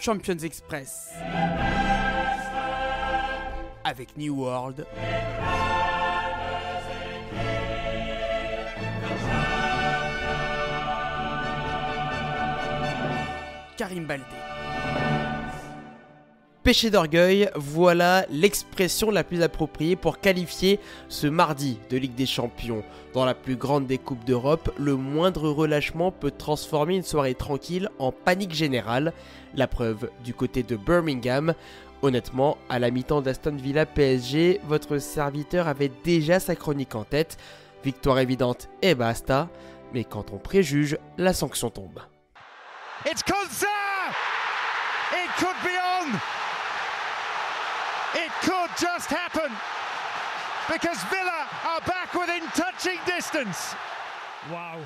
Champions Express. Avec New World. Karim Baldé. Péché d'orgueil, voilà l'expression la plus appropriée pour qualifier ce mardi de Ligue des Champions. Dans la plus grande des Coupes d'Europe, le moindre relâchement peut transformer une soirée tranquille en panique générale. La preuve du côté de Birmingham. Honnêtement, à la mi-temps d'Aston Villa PSG, votre serviteur avait déjà sa chronique en tête. Victoire évidente et basta. Mais quand on préjuge, la sanction tombe. It's Konsa! It could be on! It could just happen! Because Villa are back within touching distance! Wow!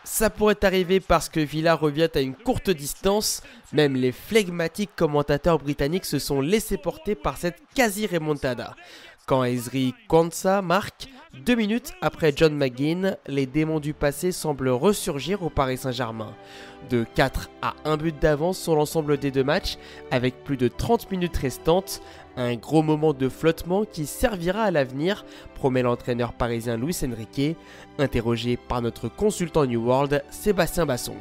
Ça pourrait arriver parce que Villa revient à une courte distance. Même les flegmatiques commentateurs britanniques se sont laissés porter par cette quasi-remontada. Quand Ezri Konsa marque, 2 minutes après John McGinn, les démons du passé semblent ressurgir au Paris Saint-Germain. De 4 à 1 but d'avance sur l'ensemble des deux matchs, avec plus de 30 minutes restantes. Un gros moment de flottement qui servira à l'avenir, promet l'entraîneur parisien Luis Enrique, interrogé par notre consultant New World, Sébastien Bassong.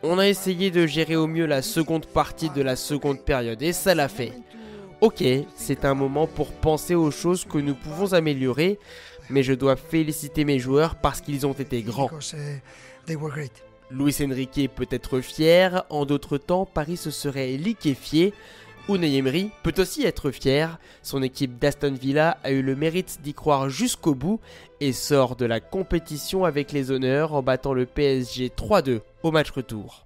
On a essayé de gérer au mieux la seconde partie de la seconde période et ça l'a fait. Ok, c'est un moment pour penser aux choses que nous pouvons améliorer, mais je dois féliciter mes joueurs parce qu'ils ont été grands. Luis Enrique peut être fier, en d'autres temps, Paris se serait liquéfié. Unai Emery peut aussi être fier, son équipe d'Aston Villa a eu le mérite d'y croire jusqu'au bout et sort de la compétition avec les honneurs en battant le PSG 3-2 au match retour.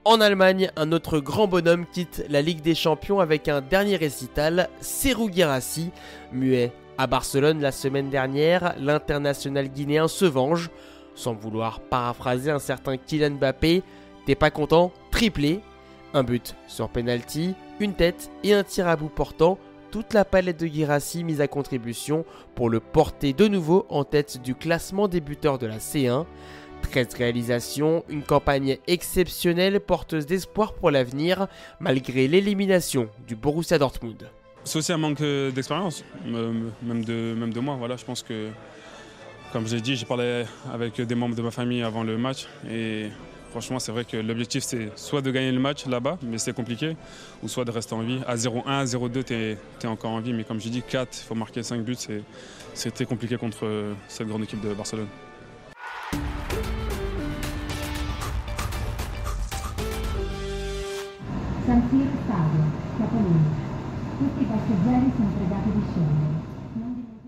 En Allemagne, un autre grand bonhomme quitte la Ligue des Champions avec un dernier récital, Serhou Guirassy, muet à Barcelone la semaine dernière, l'international guinéen se venge. Sans vouloir paraphraser un certain Kylian Mbappé, t'es pas content? Triplé. Un but sur penalty, une tête et un tir à bout portant, toute la palette de Guirassy mise à contribution pour le porter de nouveau en tête du classement des buteurs de la C1. 13 réalisations, une campagne exceptionnelle porteuse d'espoir pour l'avenir, malgré l'élimination du Borussia Dortmund. C'est aussi un manque d'expérience, même de moi. Voilà, je pense que, comme je l'ai dit, j'ai parlé avec des membres de ma famille avant le match. Et franchement, c'est vrai que l'objectif, c'est soit de gagner le match là-bas, mais c'est compliqué, ou soit de rester en vie. À 0-1, à 0-2, t'es encore en vie. Mais comme je dis, 4, il faut marquer 5 buts. C'est très compliqué contre cette grande équipe de Barcelone.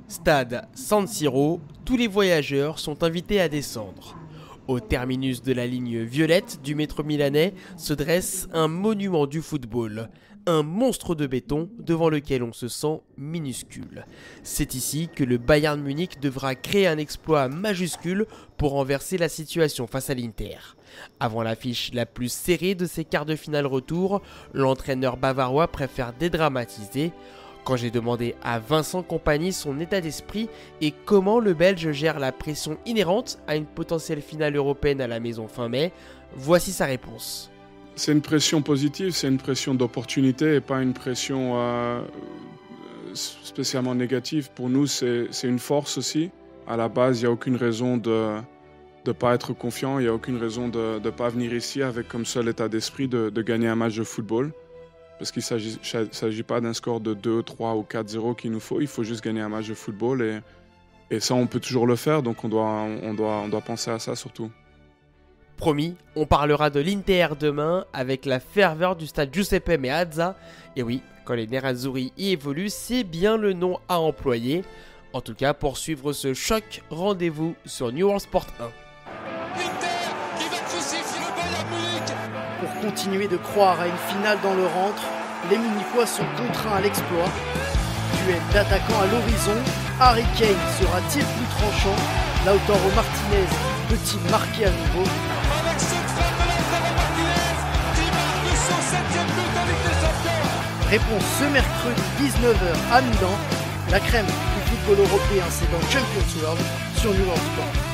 Stade San Siro, tous les voyageurs sont invités à descendre. Au terminus de la ligne violette du métro milanais se dresse un monument du football, un monstre de béton devant lequel on se sent minuscule. C'est ici que le Bayern Munich devra créer un exploit majuscule pour renverser la situation face à l'Inter. Avant l'affiche la plus serrée de ces quarts de finale retour, l'entraîneur bavarois préfère dédramatiser. Quand j'ai demandé à Vincent Kompany son état d'esprit et comment le Belge gère la pression inhérente à une potentielle finale européenne à la maison fin mai, voici sa réponse. C'est une pression positive, c'est une pression d'opportunité et pas une pression spécialement négative. Pour nous, c'est une force aussi. À la base, il n'y a aucune raison de ne pas être confiant, il n'y a aucune raison de ne pas venir ici avec comme seul état d'esprit de gagner un match de football. Parce qu'il ne s'agit pas d'un score de 2, 3 ou 4-0 qu'il nous faut. Il faut juste gagner un match de football et ça, on peut toujours le faire. Donc, on doit penser à ça surtout. Promis, on parlera de l'Inter demain avec la ferveur du stade Giuseppe Meazza. Et oui, quand les Nerazzurri y évoluent, c'est bien le nom à employer. En tout cas, pour suivre ce choc, rendez-vous sur New World Sport 1. Pour continuer de croire à une finale dans le rentre, les Munichois sont contraints à l'exploit. Duel d'attaquants à l'horizon, Harry Kane sera-t-il plus tranchant? Lautaro Martinez peut-il marquer à nouveau? Avec ce frappe de Lautaro Martinez qui marque son 7e but en Ligue des Champions. Réponse ce mercredi 19h à Milan. La crème du football football européen, c'est dans Champions World sur New World Sport.